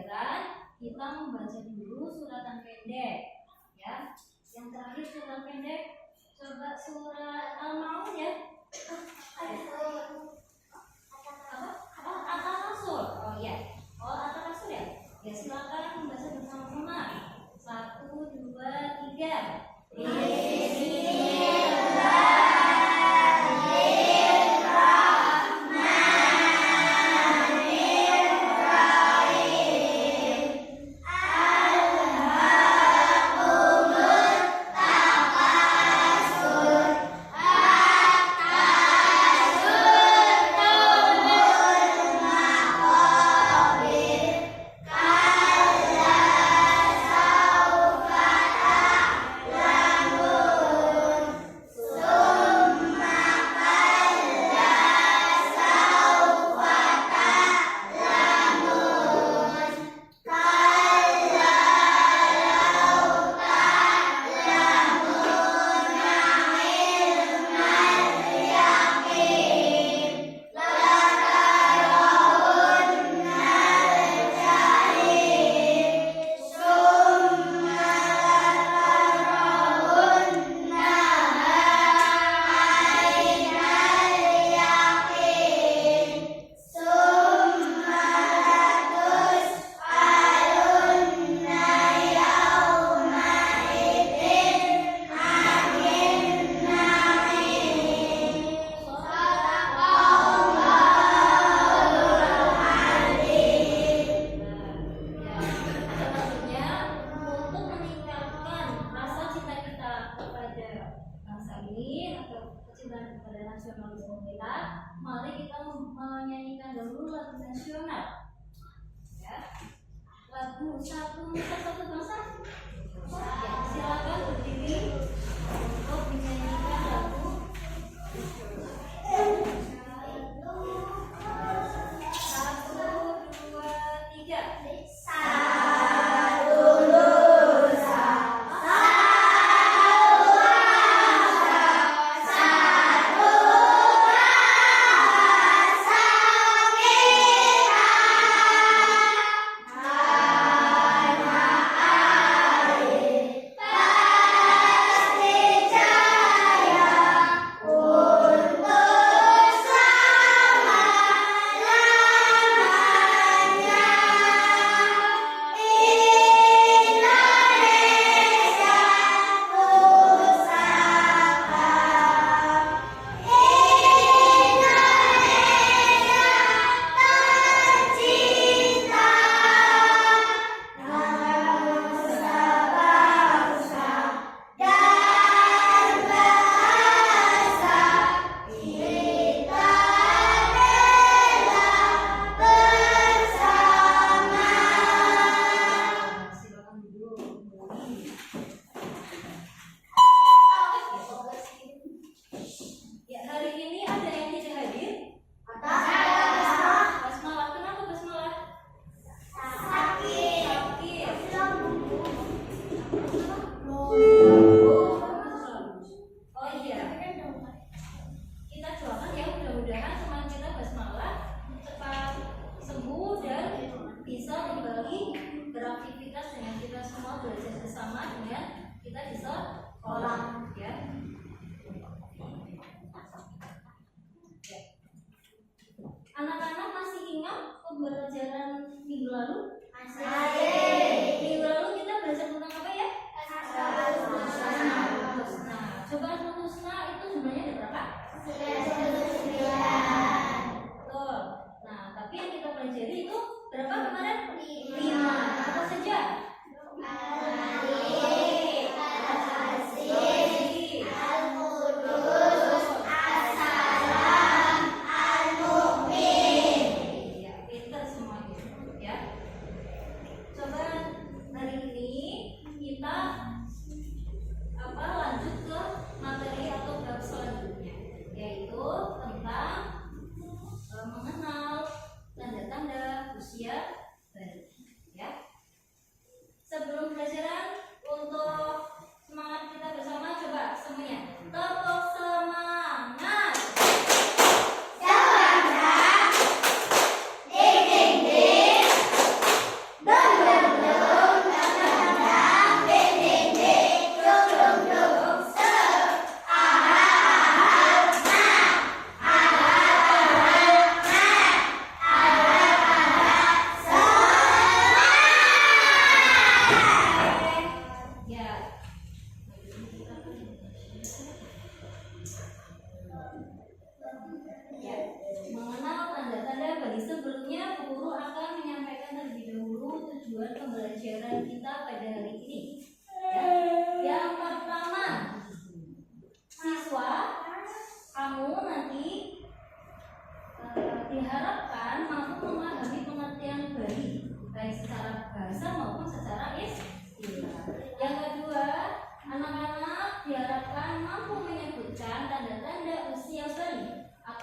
pelajaran kita membaca dulu suratan pendek, ya. Yang terakhir surat pendek, coba surat Al-Maun ya. Al-Rasul. Oh iya. Oh Al-Rasul ya. Ya silakan membaca bersama-sama. 1, 2, 3.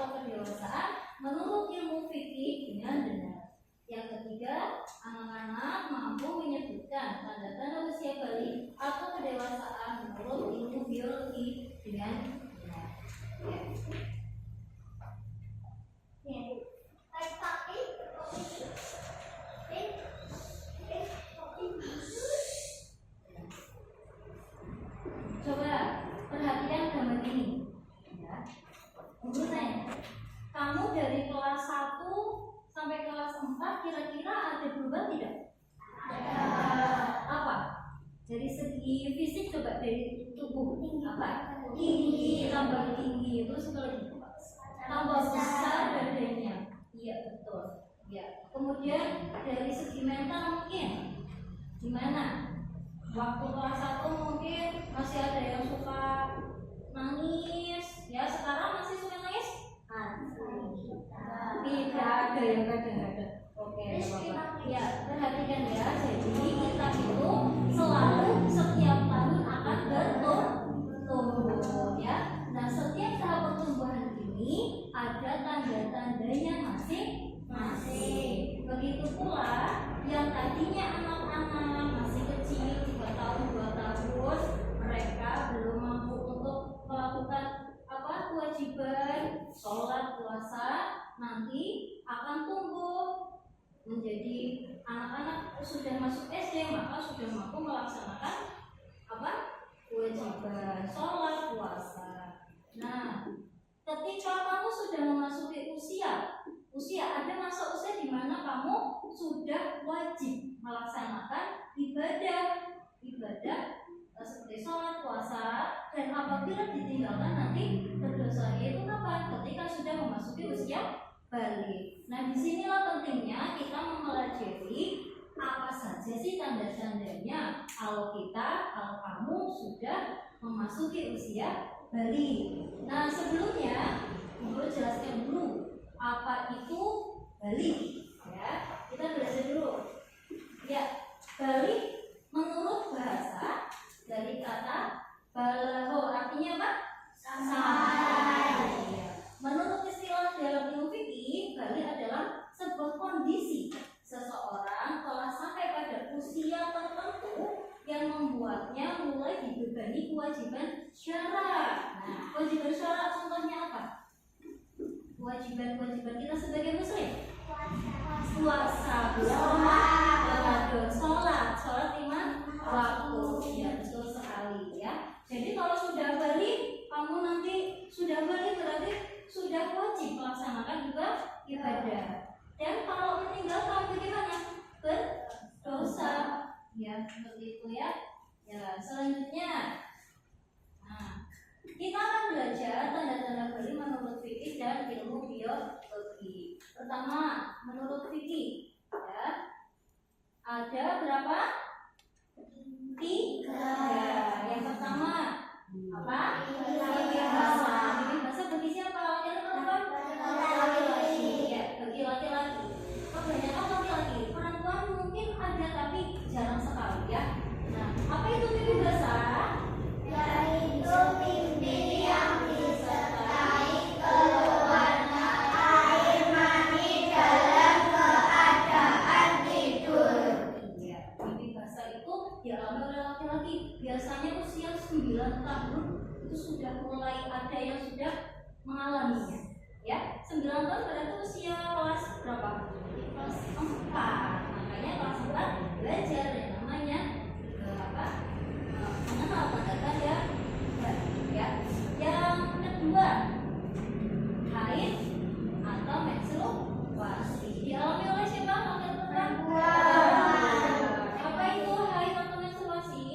atau kedewasaan menurut ilmu fikih dengan benar. Yang ketiga, anak-anak mampu menyebutkan tanda-tanda usia balik atau kedewasaan menurut ilmu biologi dengan benar. Coba perhatikan gambar ini. Ya. Kamu dari kelas 1 sampai kelas 4 kira-kira ada berubah tidak? Ada. Apa? Dari segi fisik coba dari tubuh apa? Tinggi, tambah tinggi, terus lagi tambah besar badannya. Iya betul. Ya. Kemudian dari segi mental mungkin gimana? Waktu kelas 1 mungkin masih ada yang suka nangis. Ya sekarang masih suka nangis? Tidak ada yang kadang-kadang. Oke, Bapak. Ya, perhatikan ya. Jadi kita itu selalu setiap tahun akan bertumbuh ya. Nah, setiap tahap pertumbuhan ini ada tanda-tandanya masing-masing. Begitu pula yang tadinya anak-anak masih kecil 3 tahun, 2 tahun, mereka belum mampu untuk melakukan kewajiban sholat, puasa, nanti akan tumbuh menjadi anak-anak sudah masuk SD, maka sudah mampu melaksanakan kewajiban sholat, puasa. Nah, ketika kamu sudah memasuki usia ada masa usia di mana kamu sudah wajib melaksanakan ibadah seperti sholat, puasa, dan apabila ditinggalkan nanti berdosanya itu kapan? Ketika sudah memasuki usia balik. Nah, disinilah pentingnya kita mempelajari apa saja sih tanda-tandanya kalau kamu sudah memasuki usia balik. Nah, sebelumnya Ibu jelaskan dulu apa itu balik. Ya, kita belajar dulu. Ya, balik menurut bahasa dari kata balagho artinya apa? Sampai. Menurut istilah dalam ilmu fikih, balik adalah sebuah kondisi seseorang telah sampai pada usia tertentu yang membuatnya mulai dibebani kewajiban syara. Nah, kewajiban syara contohnya apa? Kewajiban kita sebagai muslim. Puasa, Ramadan, sholat 5 waktu. Ya, betul sekali ya. Jadi kalau sudah balik, kamu nanti sudah balik berarti sudah wajib melaksanakan juga ibadah. Dan kalau meninggalkan bagaimana? Berdosa. Ya, seperti itu ya. Ya, selanjutnya. Nah, kita akan belajar tanda-tanda balik menurut fikih dan ilmu biologi. Pertama, menurut fikih, ya, ada berapa? 3. Ya, yang pertama apa? Bahasa. Bahasa bagi siapa? Laki-laki. Ya, bagi laki-laki. Kebanyakan laki-laki. Perempuan mungkin ada tapi jarang sekali ya. Nah, apa itu mimpi bahasa? Yaitu mimpi yang disertai keluarnya air mani dalam keadaan tidur. Iya, mimpi basah itu dialami oleh laki-laki. Biasanya usia 9 tahun itu sudah mulai ada yang sudah mengalaminya. Ya, 9 tahun berarti usia kelas berapa? Kelas 4. Makanya kelas 4 belajar yang namanya mengenal tanda-tanda ya. Yang kedua, haid atau menstruasi dialami oleh siapa? Perempuan. Apa itu haid atau menstruasi?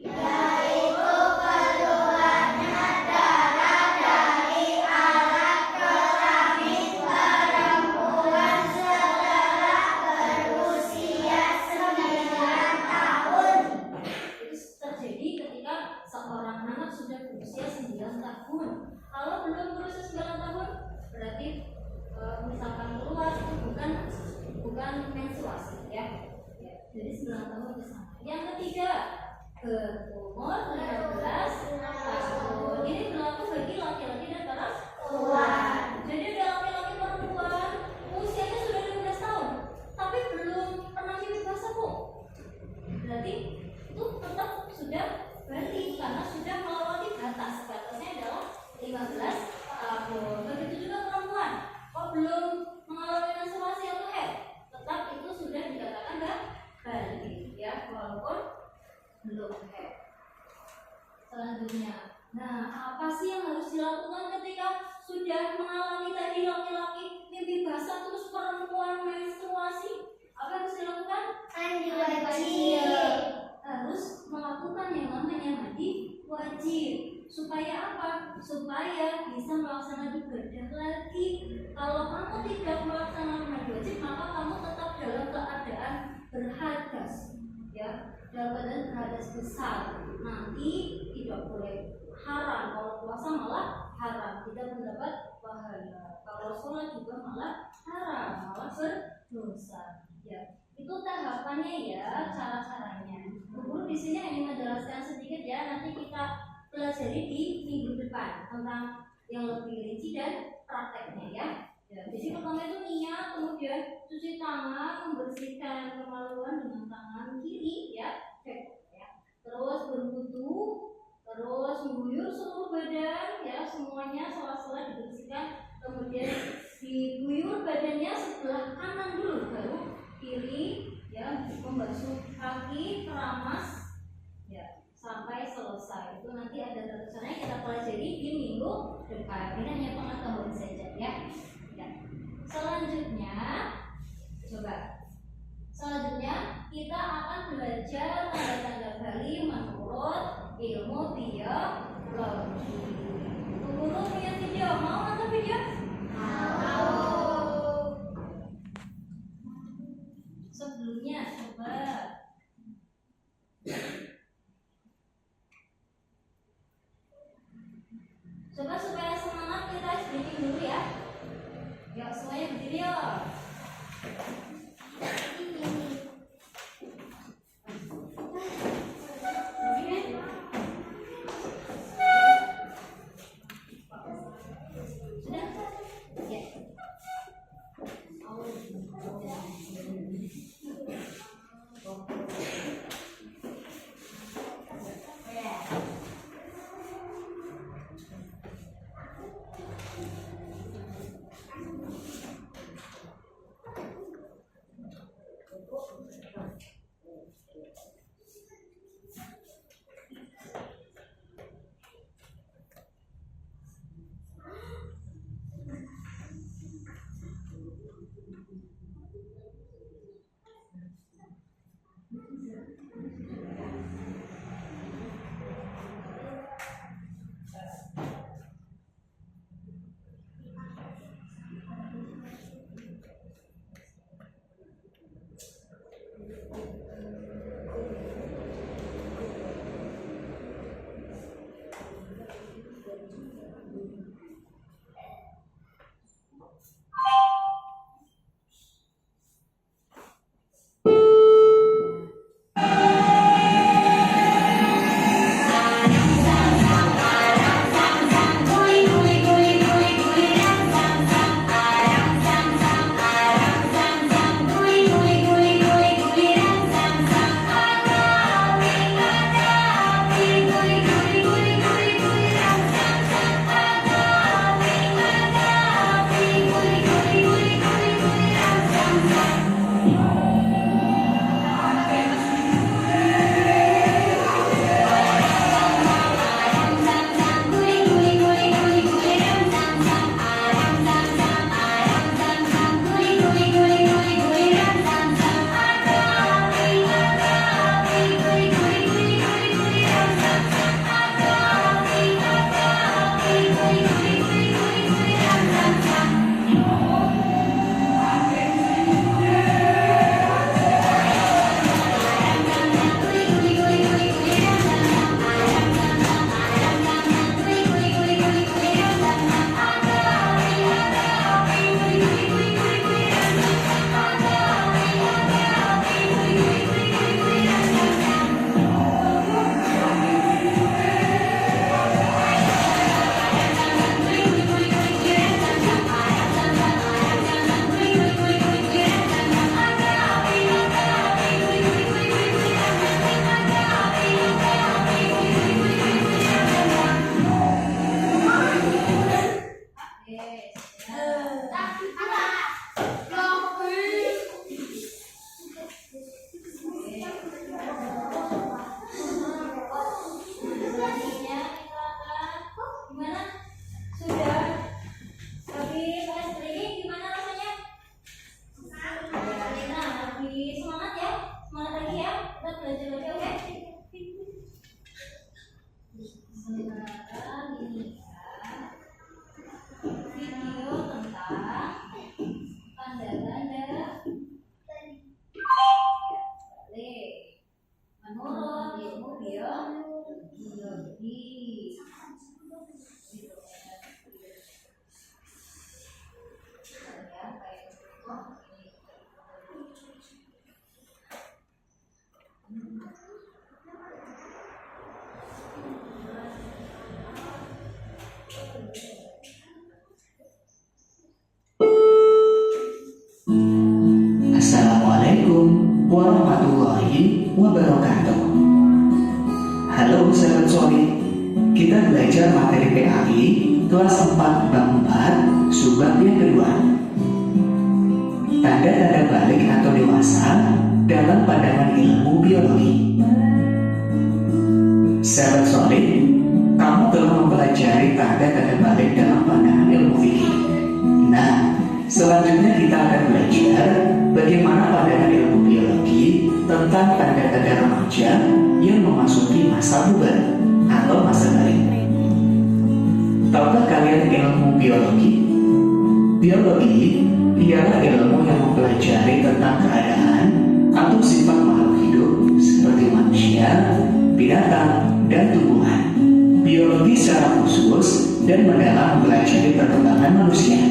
Yaitu keluarnya darah dari alat kelamin perempuan setelah berusia 9 tahun. Itu terjadi ketika seorang anak sudah berusia 9 tahun. Kalau belum berusia 9 tahun, berarti misalkan keluar itu bukan menstruasi ya. Jadi 9 tahun ke sana. Yang ketiga, berumur 15 tahun. Ini berlaku bagi laki-laki dan perempuan. Jadi Belum. Selanjutnya, nah apa sih yang harus dilakukan ketika sudah mengalami tadi laki-laki mimpi basah terus perempuan menstruasi? Apa yang harus dilakukan? Mandi wajib. Harus melakukan yang namanya mandi wajib. Supaya apa? Supaya bisa melaksanakan ibadah lagi. Kalau kamu tidak melaksanakan mandi wajib, maka kamu tetap dalam keadaan berhadas, ya, dalam keadaan berhadas besar. Nanti tidak boleh haram. Kalau puasa malah haram, tidak mendapat pahala. Kalau sholat juga malah haram, malah berdosa. Ya, itu tahapannya ya, cara-caranya. Guru di sini hanya menjelaskan sedikit ya. Nanti kita pelajari di minggu depan tentang yang lebih rinci dan prakteknya ya. Ya, jadi pertama itu niat, kemudian cuci tangan, membersihkan kemaluan dengan tangan kiri ya, cek ya. Terus berwudu, terus mengguyur seluruh badan ya, semuanya sela-sela dibersihkan, kemudian diguyur badannya sebelah kanan dulu, baru kiri ya, membasuh kaki, keramas ya, sampai selesai. Itu nanti ada tulisannya, kita pelajari di minggu depan. Ini hanya pengetahuan saja ya. Selanjutnya kita akan belajar tanda-tanda Bali menurut ilmu biologi. Guru punya video, mau nonton video? Mau. Sebelumnya coba supaya semangat kita speaking dulu ya. Yuk semuanya berdiri yuk. Assalamualaikum warahmatullahi wabarakatuh. Halo sahabat Solid, kita belajar materi PAI kelas 4 bab 4 subbab yang kedua. Tanda-tanda balik atau dewasa dalam pandangan ilmu biologi. Sahabat Solid, kamu telah mempelajari tanda-tanda balik dalam pandangan ilmu fikih. Nah, selanjutnya kita akan belajar bagaimana pandangan ilmu biologi tentang tanda-tanda remaja yang memasuki masa puber atau masa balik. Tahukah kalian ilmu biologi? Biologi ialah ilmu yang mempelajari tentang keadaan atau sifat makhluk hidup seperti manusia, binatang, dan tumbuhan. Biologi secara khusus dan mendalam mempelajari perkembangan manusia.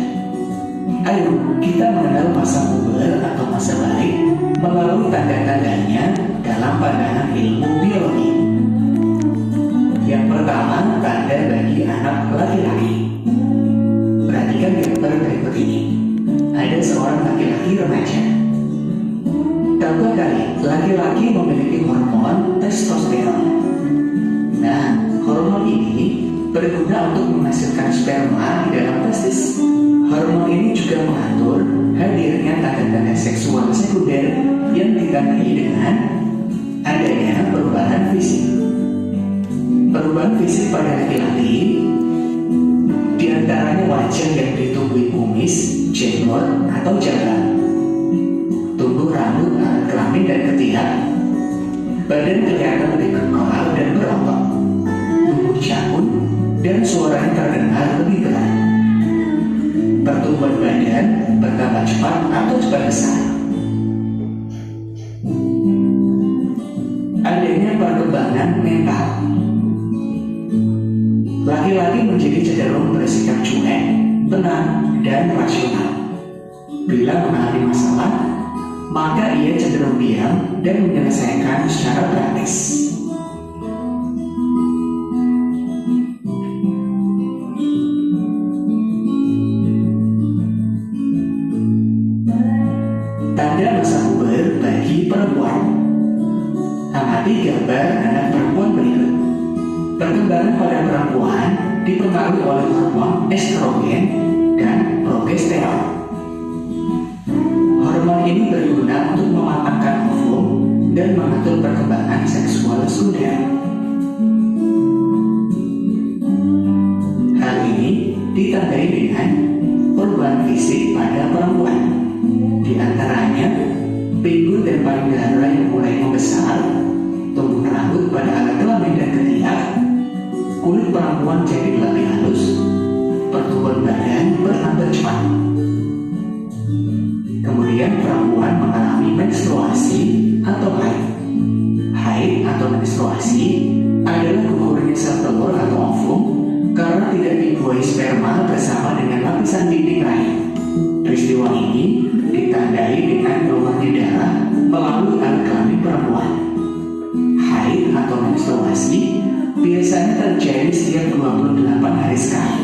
Ayo kita mengenal masa puber atau masa balik melalui tanda-tandanya dalam pandangan ilmu biologi. Yang pertama, tanda bagi anak laki-laki. Perhatikan gambar berikut ini. Ada seorang laki-laki remaja. Tahukah kalian, laki-laki memiliki hormon testosteron. Nah, hormon ini berguna untuk menghasilkan sperma di dalam testis. Hormon ini juga mengatur hadirnya tanda-tanda seksual sekunder yang ditandai dengan adanya perubahan fisik. Perubahan fisik pada laki-laki diantaranya wajah yang ditumbuhi kumis, jenggot, atau janggut, tumbuh rambut, alat kelamin dan ketiak, badan kelihatan lebih kekal dan berotot, tubuh cabut, dan suaranya terdengar lebih berat. Pertumbuhan badan bertambah cepat atau cepat besar. Adanya perkembangan mental. Laki-laki menjadi cenderung bersikap cuek, tenang, dan rasional. Bila mengalami masalah, maka ia cenderung diam dan menyelesaikan secara praktis. Tanda masa puber bagi perempuan. Amati gambar anak perempuan berikut. Perkembangan pada perempuan dipengaruhi oleh hormon estrogen dan progesteron. Hormon ini berguna untuk mematangkan ovum dan mengatur perkembangan seksual sekunder. Hal ini ditandai dengan perubahan fisik pada perempuan. Di antaranya, pinggul dan payudara yang mulai membesar, tumbuh rambut pada alat kelamin dan ketiak, kulit perempuan jadi lebih halus, pertumbuhan badan bertambah cepat. Kemudian perempuan mengalami menstruasi atau haid. Haid atau menstruasi adalah gugurnya sel telur atau ovum karena tidak dibuahi sperma bersama dengan lapisan dinding rahim. Peristiwa ini ditandai dengan keluarnya darah melalui alat kelamin perempuan. Haid atau menstruasi biasanya terjadi setiap 28 hari sekali.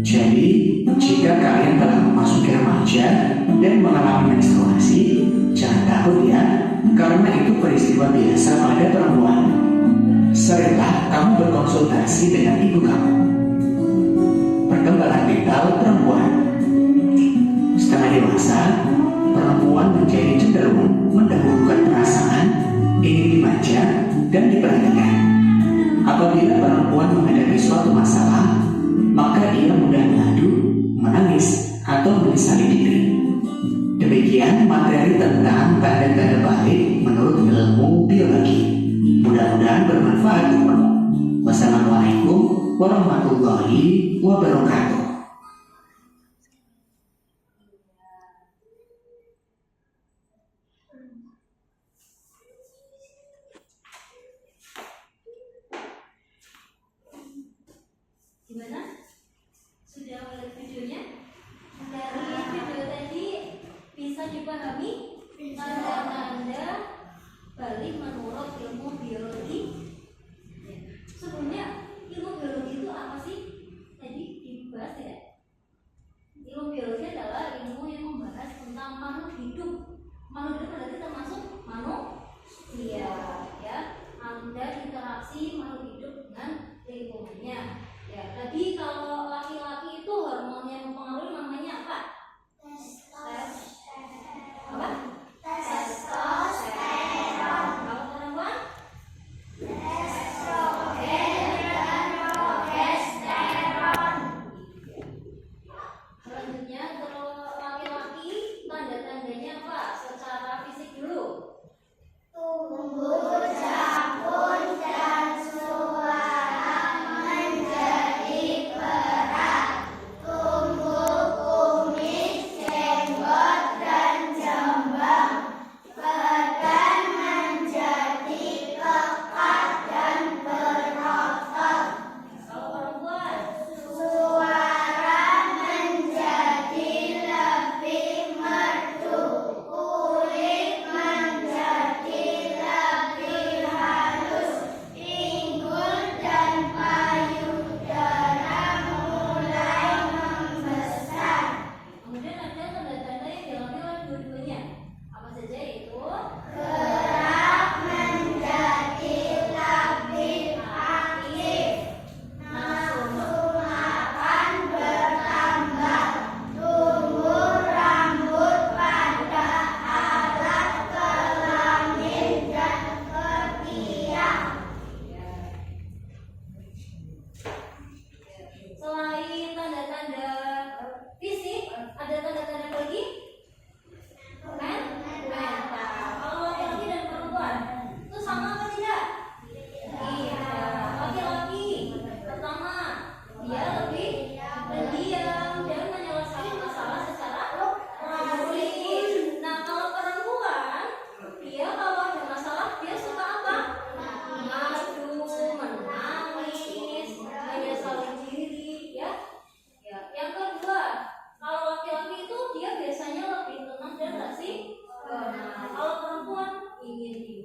Jadi, jika kalian telah memasuki remaja dan mengalami menstruasi, jangan takut ya, karena itu peristiwa biasa pada perempuan. Seringlah kamu berkonsultasi dengan ibu kamu. Perkembangan mental perempuan. Setelah dewasa, perempuan menjadi cenderung mendahulukan perasaan, ingin dimanja dan diperhatikan. Apabila perempuan menghadapi suatu masalah, maka ia mudah mengadu, menangis, atau menyesali diri. Demikian materi tentang tanda-tanda balik menurut ilmu biologi. Mudah-mudahan bermanfaat untukmu. Wassalamualaikum warahmatullahi wabarakatuh. Gimana? Sudah melihat videonya? Dari video tadi bisa dipahami tanda-tanda balik menurut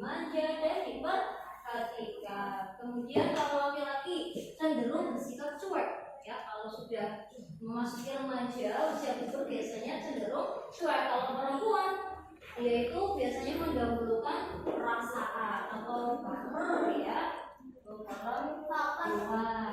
dimanja dan diperhatikan. Kemudian kalau laki-laki cenderung bersikap cuek, ya kalau sudah memasuki remaja usia itu biasanya cenderung cuek. Kalau perempuan yaitu biasanya mendahulukan perasaan atau baper ya, perempuan.